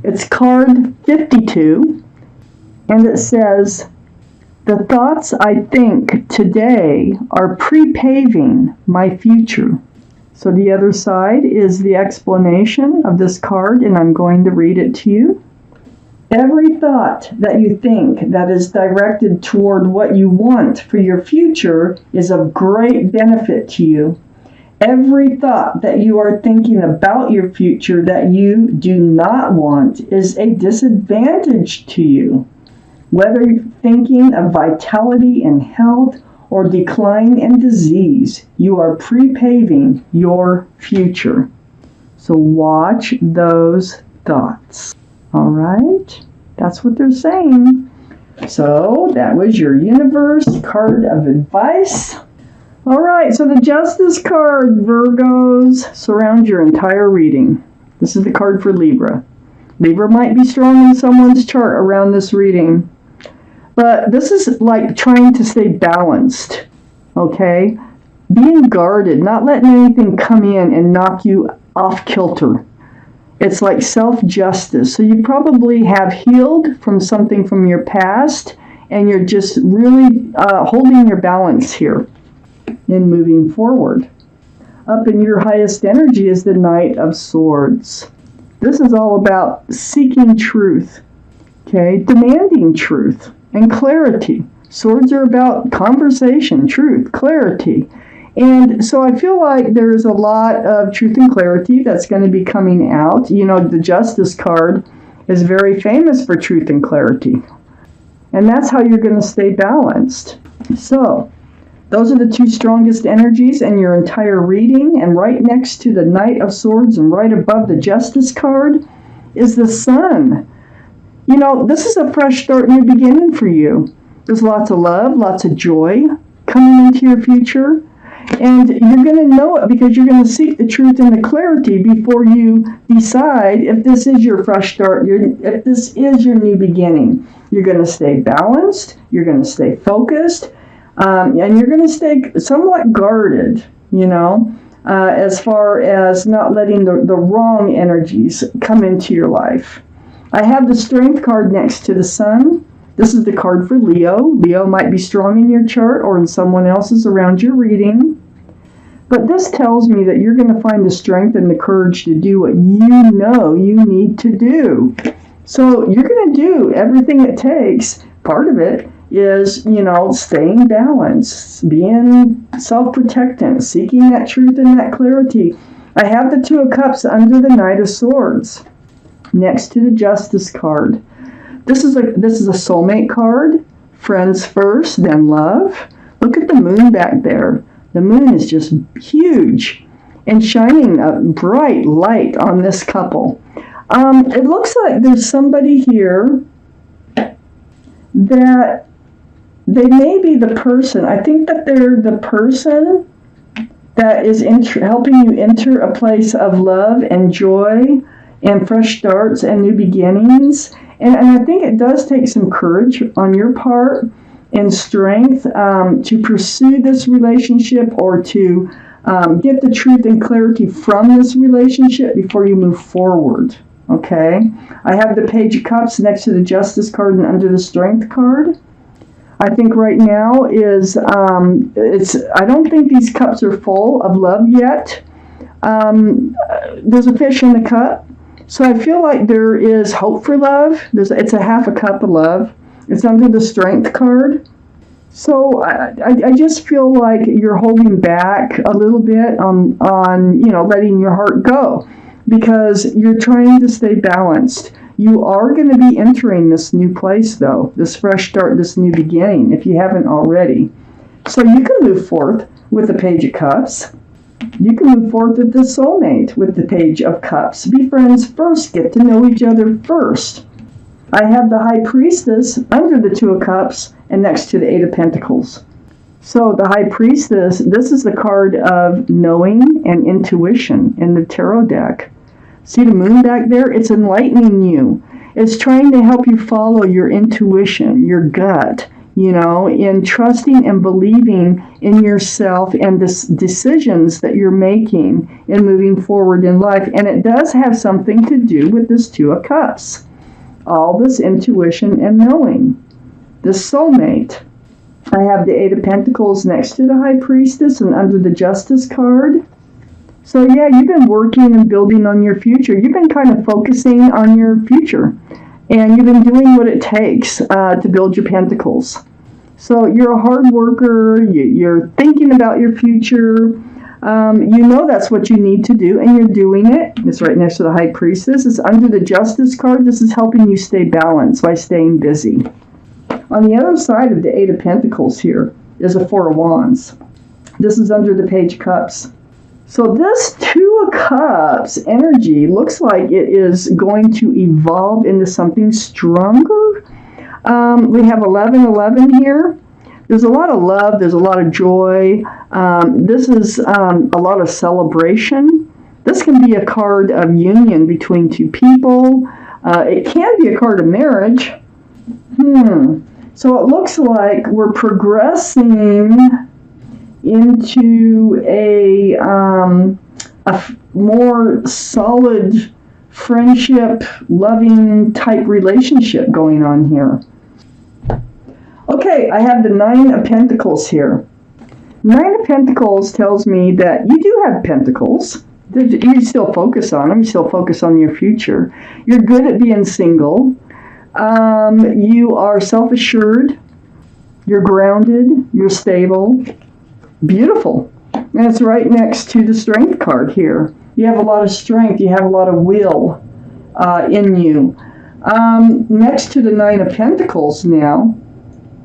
It's card 52, and it says, "The thoughts I think today are pre-paving my future." So the other side is the explanation of this card, and I'm going to read it to you. Every thought that you think that is directed toward what you want for your future is of great benefit to you. Every thought that you are thinking about your future that you do not want is a disadvantage to you. Whether you're thinking of vitality and health or decline and disease, you are pre-paving your future. So watch those thoughts. All right? That's what they're saying. So that was your universe card of advice. All right, so the Justice card, Virgos, surround your entire reading. This is the card for Libra. Libra might be strong in someone's chart around this reading. But this is like trying to stay balanced, okay? Being guarded, not letting anything come in and knock you off kilter. It's like self-justice. So you probably have healed from something from your past, and you're just really holding your balance here in moving forward. Up in your highest energy is the Knight of Swords. This is all about seeking truth, okay? Demanding truth and clarity. Swords are about conversation, truth, clarity. And so I feel like there's a lot of truth and clarity that's going to be coming out. You know, the Justice card is very famous for truth and clarity. And that's how you're going to stay balanced. So, those are the two strongest energies in your entire reading. And right next to the Knight of Swords and right above the Justice card is the Sun. You know, this is a fresh start, new beginning for you. There's lots of love, lots of joy coming into your future. And you're going to know it because you're going to seek the truth and the clarity before you decide if this is your fresh start, if this is your new beginning. You're going to stay balanced, you're going to stay focused, and you're going to stay somewhat guarded, you know, as far as not letting the wrong energies come into your life. I have the Strength card next to the Sun. This is the card for Leo. Leo might be strong in your chart or in someone else's around your reading. But this tells me that you're going to find the strength and the courage to do what you know you need to do. So you're going to do everything it takes. Part of it is, you know, staying balanced, being self-protectant, seeking that truth and that clarity. I have the Two of Cups under the Knight of Swords next to the Justice card. This is a soulmate card. Friends first, then love. Look at the moon back there. The moon is just huge and shining a bright light on this couple. It looks like there's somebody here that they may be the person. I think that they're the person that is helping you enter a place of love and joy and fresh starts and new beginnings. And I think it does take some courage on your part and strength to pursue this relationship or to get the truth and clarity from this relationship before you move forward. Okay? I have the Page of Cups next to the Justice card and under the Strength card. I think right now is, I don't think these cups are full of love yet. There's a fish in the cup. So I feel like there is hope for love. It's a half a cup of love. It's under the Strength card. So I just feel like you're holding back a little bit on you know, letting your heart go because you're trying to stay balanced. You are going to be entering this new place, though, this fresh start, this new beginning, if you haven't already. So you can move forth with the Page of Cups. You can move forward with the soulmate with the Page of Cups. Be friends first. Get to know each other first. I have the High Priestess under the Two of Cups and next to the Eight of Pentacles. So the High Priestess, this is the card of knowing and intuition in the tarot deck. See the moon back there? It's enlightening you. It's trying to help you follow your intuition, your gut, in trusting and believing in yourself and the decisions that you're making in moving forward in life. And it does have something to do with this Two of Cups. All this intuition and knowing. This soulmate. I have the Eight of Pentacles next to the High Priestess and under the Justice card. So yeah, you've been working and building on your future. You've been kind of focusing on your future. And you've been doing what it takes to build your pentacles. So you're a hard worker. You're thinking about your future. That's what you need to do, and you're doing it. It's right next to the High Priestess. It's under the Justice card. This is helping you stay balanced by staying busy. On the other side of the Eight of Pentacles here is a Four of Wands. This is under the Page of Cups. So this Two of Cups energy looks like it is going to evolve into something stronger. We have 1111 here. There's a lot of love. There's a lot of joy. This is a lot of celebration. This can be a card of union between two people. It can be a card of marriage. So it looks like we're progressing into a more solid friendship, loving type relationship going on here. Okay, I have the Nine of Pentacles here. Nine of Pentacles tells me that you do have pentacles. You still focus on them. You still focus on your future. You're good at being single. You are self-assured. You're grounded. You're stable. Beautiful. And it's right next to the Strength card here. You have a lot of strength. You have a lot of will in you. Next to the Nine of Pentacles now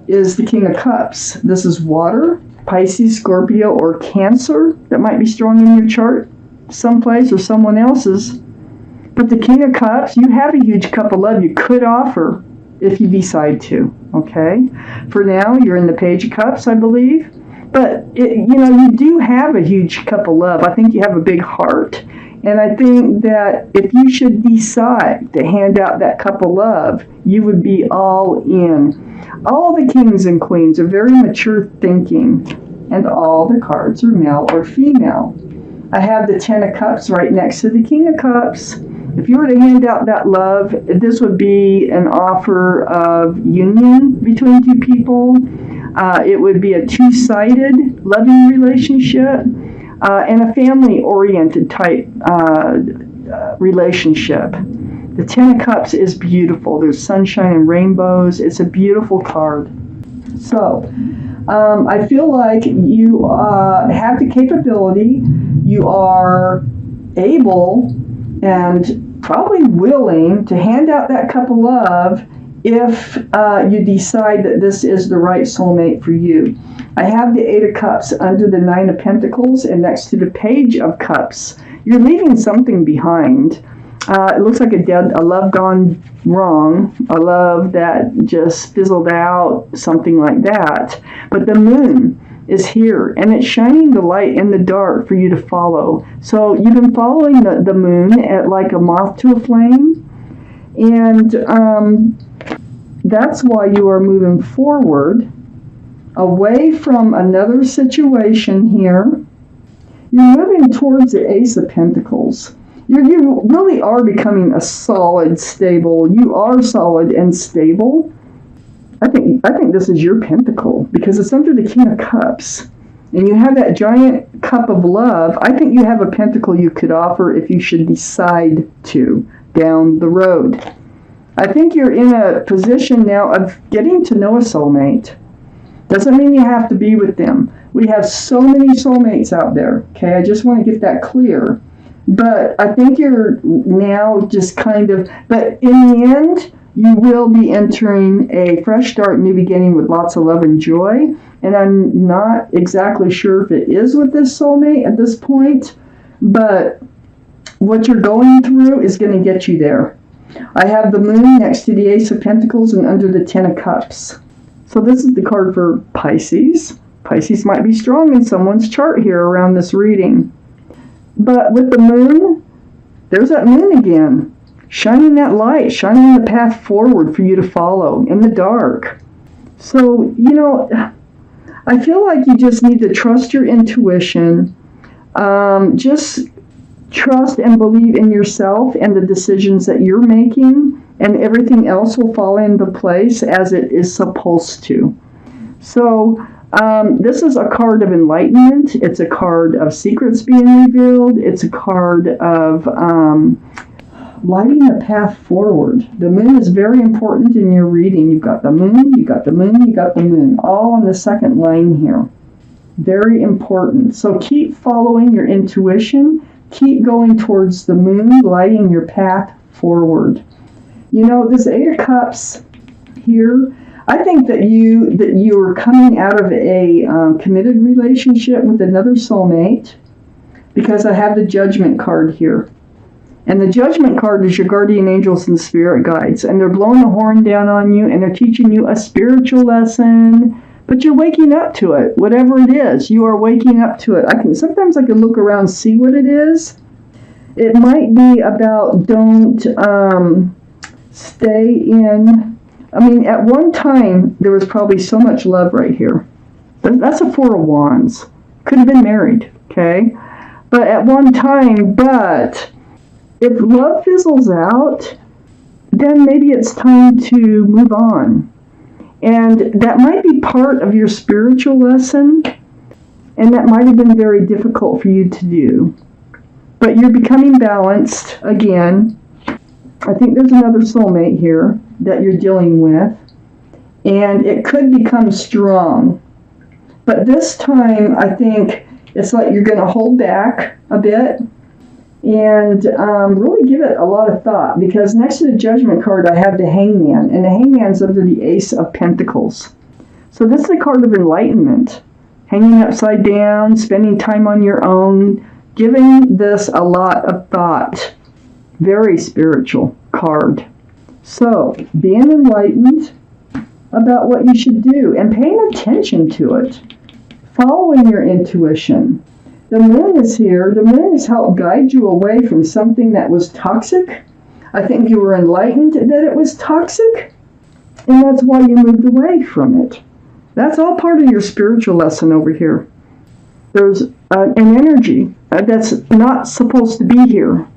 is the King of Cups. This is water, Pisces, Scorpio, or Cancer that might be strong in your chart someplace or someone else's. But the King of Cups, you have a huge cup of love you could offer if you decide to, okay? For now, you're in the Page of Cups, I believe. But, you do have a huge cup of love. I think you have a big heart. And I think that if you should decide to hand out that cup of love, you would be all in. All the kings and queens are very mature thinking, and all the cards are male or female. I have the Ten of Cups right next to the King of Cups. If you were to hand out that love, this would be an offer of union between two people. It would be a two-sided loving relationship and a family-oriented type relationship. The Ten of Cups is beautiful. There's sunshine and rainbows. It's a beautiful card. So, I feel like you have the capability. You are able and probably willing to hand out that cup of love if you decide that this is the right soulmate for you. I have the Eight of Cups under the Nine of Pentacles and next to the Page of Cups. You're leaving something behind. It looks like a love gone wrong, a love that just fizzled out, something like that. But the moon is here, and it's shining the light in the dark for you to follow. So you've been following the moon at like a moth to a flame, and that's why you are moving forward away from another situation here. You're moving towards the Ace of Pentacles. You really are becoming a solid, stable. You are solid and stable. I think this is your pentacle because it's under the King of Cups. And you have that giant cup of love. I think you have a pentacle you could offer if you should decide to down the road. I think you're in a position now of getting to know a soulmate. Doesn't mean you have to be with them. We have so many soulmates out there, okay? I just want to get that clear. But I think you're now just kind of, but in the end, you will be entering a fresh start, new beginning with lots of love and joy. And I'm not exactly sure if it is with this soulmate at this point, but what you're going through is going to get you there. I have the moon next to the Ace of Pentacles and under the Ten of Cups. So this is the card for Pisces. Pisces might be strong in someone's chart here around this reading. But with the moon, there's that moon again, shining that light, shining the path forward for you to follow in the dark. So, I feel like you just need to trust your intuition. Just trust and believe in yourself and the decisions that you're making, and everything else will fall into place as it is supposed to. So, this is a card of enlightenment. It's a card of secrets being revealed. It's a card of lighting the path forward. The moon is very important in your reading. You've got the moon, you got the moon, you got the moon, all on the second line here. Very important. So keep following your intuition. Keep going towards the moon, lighting your path forward. This Eight of Cups here, I think that you're coming out of a committed relationship with another soulmate, because I have the Judgment card here. And the Judgment card is your guardian angels and spirit guides. And they're blowing the horn down on you, and they're teaching you a spiritual lesson. But you're waking up to it. Whatever it is, you are waking up to it. Sometimes I can look around and see what it is. It might be about don't stay in. At one time, there was probably so much love right here. That's a Four of Wands. Could have been married, okay? But at one time, if love fizzles out, then maybe it's time to move on. And that might be part of your spiritual lesson, and that might have been very difficult for you to do. But you're becoming balanced again. I think there's another soulmate here that you're dealing with, and it could become strong. But this time, I think it's like you're going to hold back a bit and really give it a lot of thought, because next to the Judgment card, I have the Hangman, and the Hangman's under the Ace of Pentacles. So this is a card of enlightenment, hanging upside down, spending time on your own, giving this a lot of thought. Very spiritual card. So, being enlightened about what you should do and paying attention to it, following your intuition. The moon is here. The moon has helped guide you away from something that was toxic. I think you were enlightened that it was toxic, and that's why you moved away from it. That's all part of your spiritual lesson over here. There's an energy that's not supposed to be here.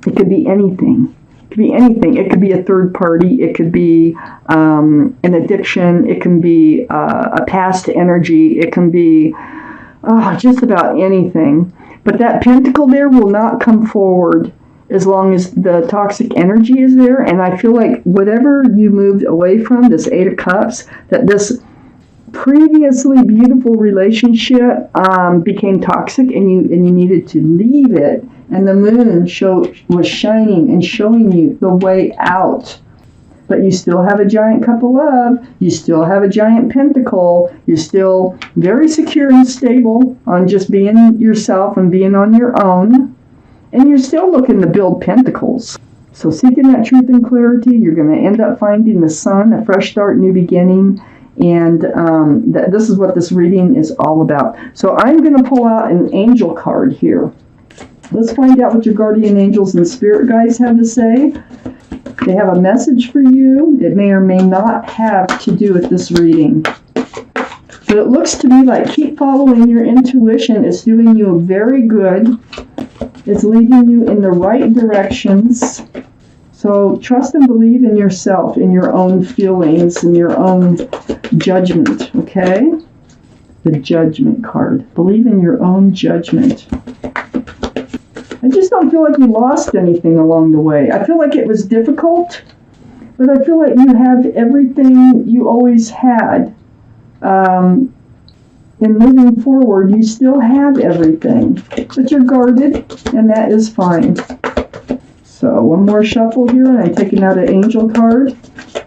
It could be anything. It could be anything. It could be a third party. It could be an addiction. It can be a past energy. It can be just about anything. But that pentacle there will not come forward as long as the toxic energy is there. And I feel like whatever you moved away from, this Eight of Cups, that this previously beautiful relationship became toxic, and you needed to leave it. And the moon was shining and showing you the way out. But you still have a giant cup of love. You still have a giant pentacle. You're still very secure and stable on just being yourself and being on your own. And you're still looking to build pentacles. So seeking that truth and clarity, you're going to end up finding the sun, a fresh start, new beginning. And this is what this reading is all about. So I'm going to pull out an angel card here. Let's find out what your guardian angels and spirit guides have to say. They have a message for you. It may or may not have to do with this reading. But it looks to me like keep following your intuition. It's doing you very good. It's leading you in the right directions. So trust and believe in yourself, in your own feelings, in your own judgment, okay? The Judgment card. Believe in your own judgment. I just don't feel like you lost anything along the way. I feel like it was difficult, but I feel like you have everything you always had. And moving forward, you still have everything, but you're guarded, and that is fine. So one more shuffle here, and I'm taking out an angel card.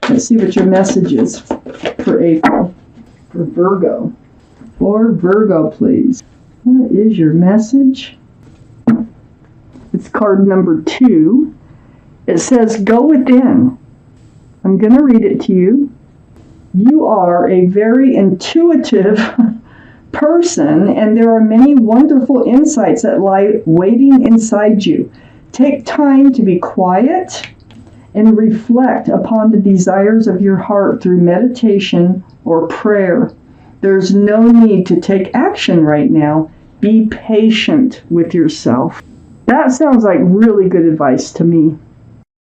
Let's see what your message is for April, for Virgo. For Virgo, please. What is your message? It's card number 2. It says, go within. I'm going to read it to you. You are a very intuitive person, and there are many wonderful insights that lie waiting inside you. Take time to be quiet and reflect upon the desires of your heart through meditation or prayer. There's no need to take action right now. Be patient with yourself. That sounds like really good advice to me.